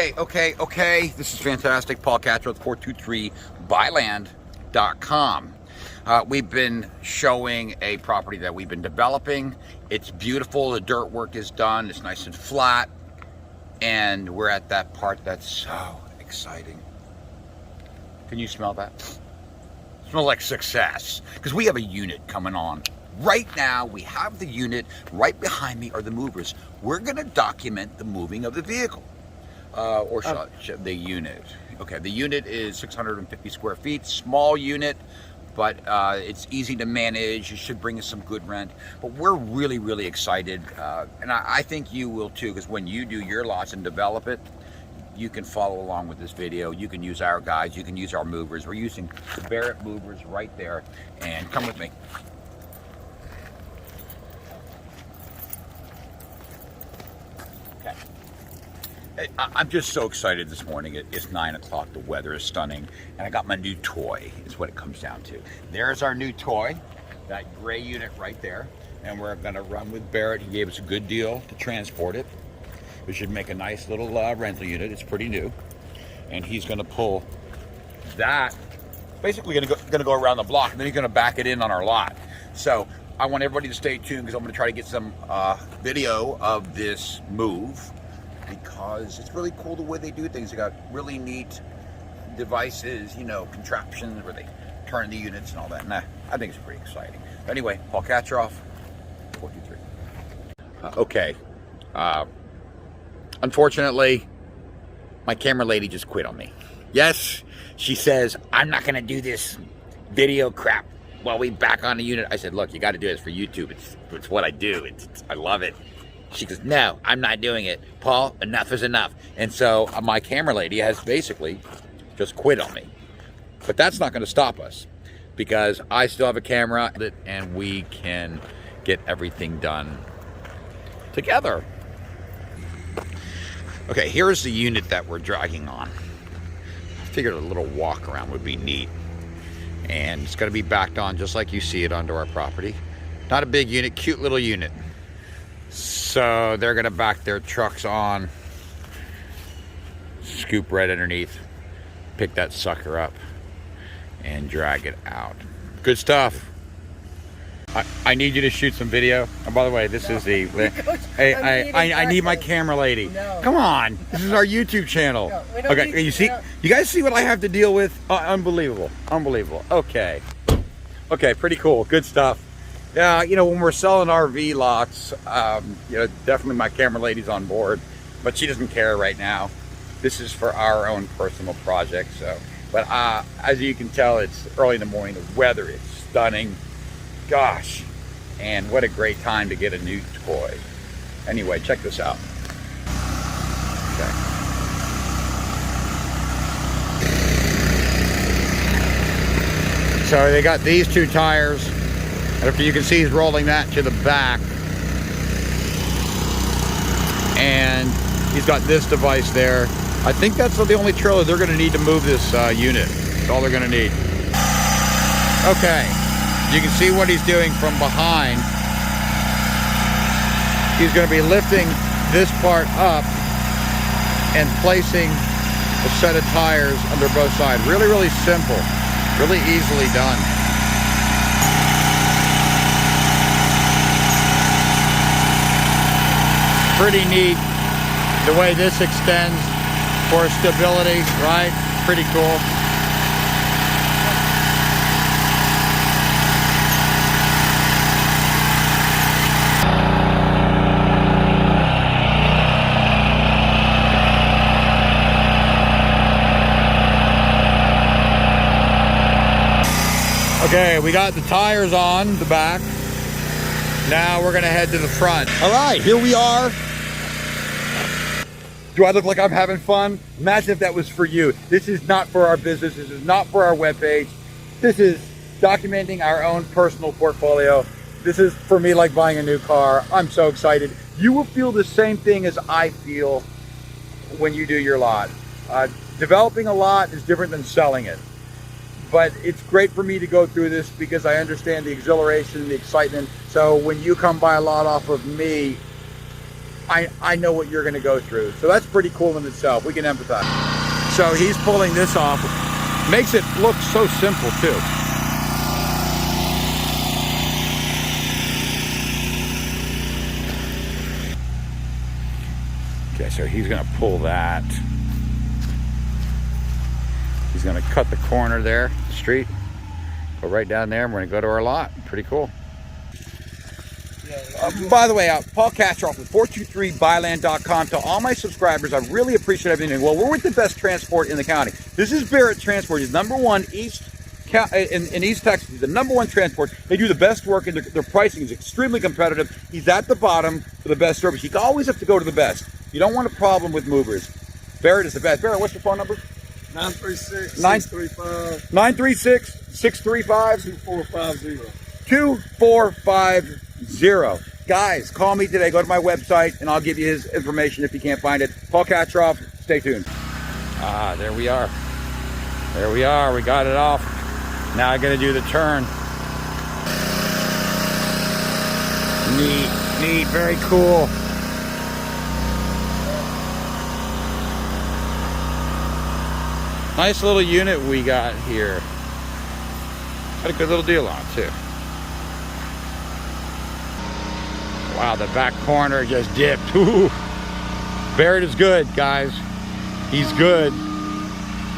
Okay. This is fantastic. Paul Castro with 423buyland.com. We've been showing a property that we've been developing. It's beautiful. The dirt work is done. It's nice and flat. And we're at that part that's so exciting. Can you smell that? It smells like success. Because we have a unit coming on. Right now, we have the unit. Right behind me are the movers. We're going to document the moving of the vehicle. The unit. Okay, the unit is 650 square feet, small unit, but it's easy to manage. It should bring us some good rent. But we're really, really excited, and I think you will too, because when you do your lots and develop it, you can follow along with this video. You can use our guides, you can use our movers. We're using the Barrett movers right there, and come with me. I'm just so excited this morning. It's 9 o'clock. The weather is stunning. And I got my new toy, is what it comes down to. There's our new toy, that gray unit right there. And we're going to run with Barrett. He gave us a good deal to transport it. We should make a nice little rental unit. It's pretty new. And he's going to pull that. Basically going to go around the block. And then he's going to back it in on our lot. So I want everybody to stay tuned, because I'm going to try to get some video of this move, because it's really cool the way they do things. They got really neat devices, contraptions where they turn the units and all that. And I think it's pretty exciting. Anyway, Paul Kacharoff, 423. Okay. Unfortunately, my camera lady just quit on me. Yes, she says, I'm not going to do this video crap while we back on the unit. I said, look, you got to do this for YouTube. It's what I do. I love it. She goes, no, I'm not doing it. Paul, enough is enough. And so my camera lady has basically just quit on me. But that's not going to stop us, because I still have a camera and we can get everything done together. Okay, here's the unit that we're dragging on. I figured a little walk around would be neat. And it's going to be backed on just like you see it onto our property. Not a big unit, cute little unit. So they're going to back their trucks on, scoop right underneath, pick that sucker up, and drag it out. Good stuff. I need you to shoot some video. And by the way, this is the... Hey, I need my camera lady. No. Come on. This is our YouTube channel. No, okay, you guys see what I have to deal with? Unbelievable. Okay, pretty cool. Good stuff. Yeah, when we're selling RV lots, definitely my camera lady's on board, but she doesn't care right now. This is for our own personal project. So, but as you can tell, it's early in the morning. The weather is stunning. Gosh, and what a great time to get a new toy. Anyway, check this out. Okay. So they got these two tires. After you can see, he's rolling that to the back. And he's got this device there. I think that's the only trailer they're going to need to move this unit. That's all they're going to need. Okay, you can see what he's doing from behind. He's going to be lifting this part up and placing a set of tires under both sides. Really, really simple. Really easily done. Pretty neat the way this extends for stability, right? Pretty cool. Okay, we got the tires on the back. Now we're gonna head to the front. All right, here we are. Do I look like I'm having fun? Imagine if that was for you. This is not for our business. This is not for our webpage. This is documenting our own personal portfolio. This is for me like buying a new car. I'm so excited. You will feel the same thing as I feel when you do your lot. Developing a lot is different than selling it. But it's great for me to go through this because I understand the exhilaration, the excitement. So when you come buy a lot off of me, I know what you're going to go through. So that's pretty cool in itself. We can empathize. So he's pulling this off. Makes it look so simple too. Okay, so he's going to pull that. He's going to cut the corner there, the street. Go right down there, and we're going to go to our lot. Pretty cool. By the way, Paul Katroff with 423byland.com. To all my subscribers, I really appreciate everything. Well, we're with the best transport in the county. This is Barrett Transport. He's #1 in East Texas. He's the #1 transport. They do the best work, and their pricing is extremely competitive. He's at the bottom for the best service. You always have to go to the best. You don't want a problem with movers. Barrett is the best. Barrett, what's your phone number? 936-635-2450. 2450. Guys, call me today. Go to my website, and I'll give you his information if you can't find it. Paul Katroff. Stay tuned. Ah, there we are. There we are. We got it off. Now I got to do the turn. Neat. Very cool. Nice little unit we got here. Got a good little deal on it too. Wow, the back corner just dipped. Ooh. Barrett is good, guys. He's good.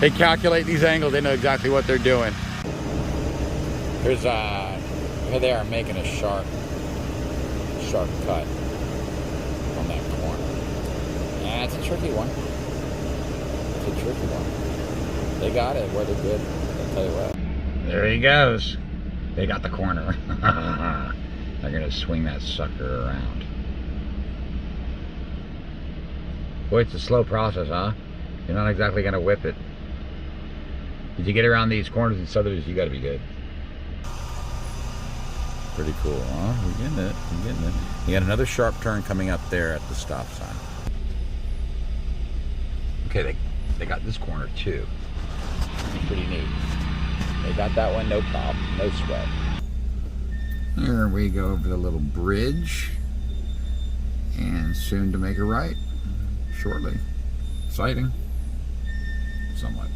They calculate these angles. They know exactly what they're doing. There's here they are making a sharp cut on that corner. Yeah, it's a tricky one. It's a tricky one. They got it where they're good. I'll tell you what. There he goes. They got the corner. They're gonna swing that sucker around. Boy, it's a slow process, huh? You're not exactly gonna whip it. Did you get around these corners and subdivisions? You gotta be good. Pretty cool, huh? We're getting it. We're getting it. You got another sharp turn coming up there at the stop sign. Okay, they got this corner too. Pretty neat. They got that one, no problem, no sweat. There we go over the little bridge, and soon to make a right. Shortly. Exciting. Somewhat.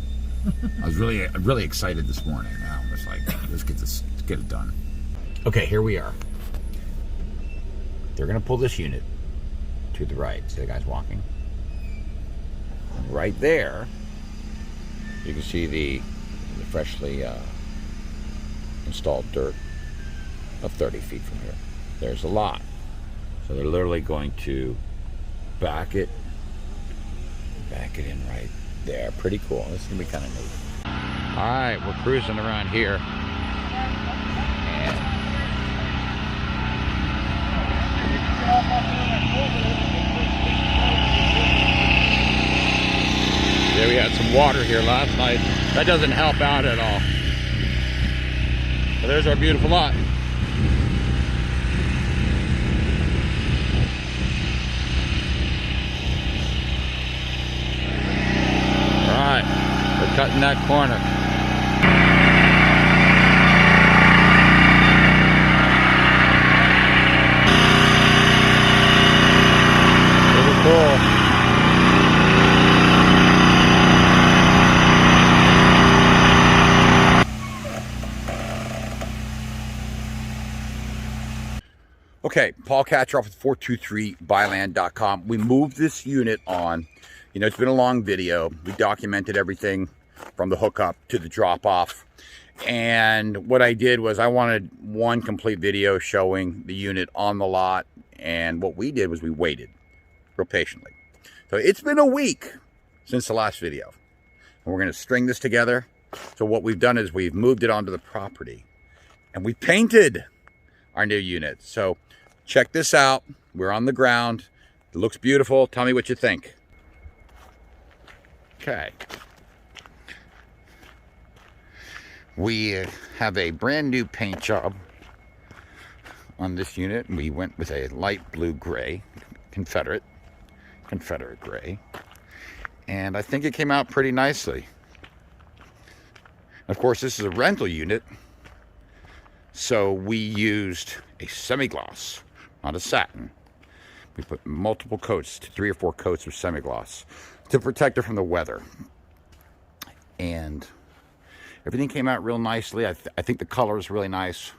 I was really excited this morning. Now I'm just like, let's get it done. Okay, here we are. They're gonna pull this unit to the right. See the guy's walking. And right there, you can see the freshly installed dirt of 30 feet from here. There's a lot. So they're literally going to back it in right there. Pretty cool. This is gonna be kind of neat. All right, we're cruising around here. And yeah, we had some water here last night. That doesn't help out at all. So there's our beautiful lot. Alright, we're cutting that corner. Pretty cool. Okay, Paul Katroff with 423byland.com. We moved this unit on. You know, it's been a long video. We documented everything from the hookup to the drop off. And what I did was I wanted one complete video showing the unit on the lot. And what we did was we waited real patiently. So it's been a week since the last video. And we're going to string this together. So what we've done is we've moved it onto the property. And we painted our new unit. So check this out. We're on the ground. It looks beautiful. Tell me what you think. Okay. We have a brand new paint job on this unit. We went with a light blue gray, Confederate gray. And I think it came out pretty nicely. Of course, this is a rental unit. So we used a semi-gloss, not a satin. We put multiple coats, 3 or 4 coats of semi-gloss to protect it from the weather. And everything came out real nicely. I think the color is really nice.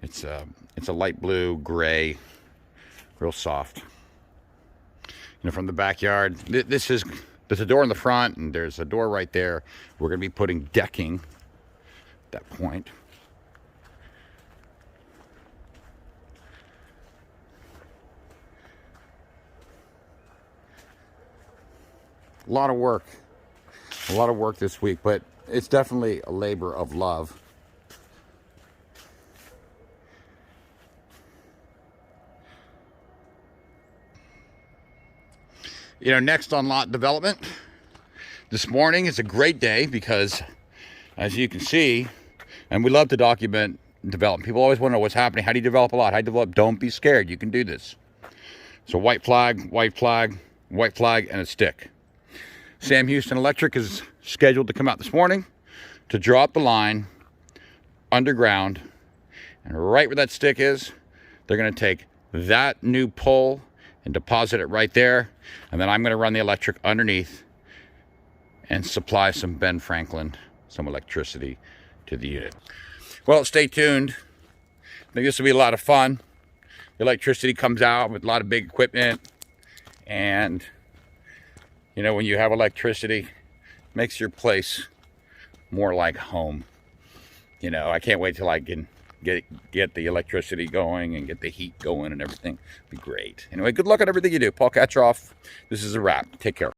It's a light blue, gray, real soft. You know, from the backyard, there's a door in the front and there's a door right there. We're going to be putting decking at that point. A lot of work this week, but it's definitely a labor of love. You know, next on lot development, this morning is a great day because, as you can see, and we love to document development. People always want to know what's happening. How do you develop a lot? How do you develop? Don't be scared. You can do this. So white flag, white flag, white flag, and a stick. Sam Houston Electric is scheduled to come out this morning to draw up the line underground. And right where that stick is, they're going to take that new pole and deposit it right there. And then I'm going to run the electric underneath and supply some Ben Franklin, some electricity to the unit. Well, stay tuned. I think this will be a lot of fun. The electricity comes out with a lot of big equipment. And, you know, when you have electricity, it makes your place more like home. You know, I can't wait till I can get the electricity going and get the heat going and everything. It'd be great. Anyway, good luck on everything you do. Paul Katroff, this is a wrap. Take care.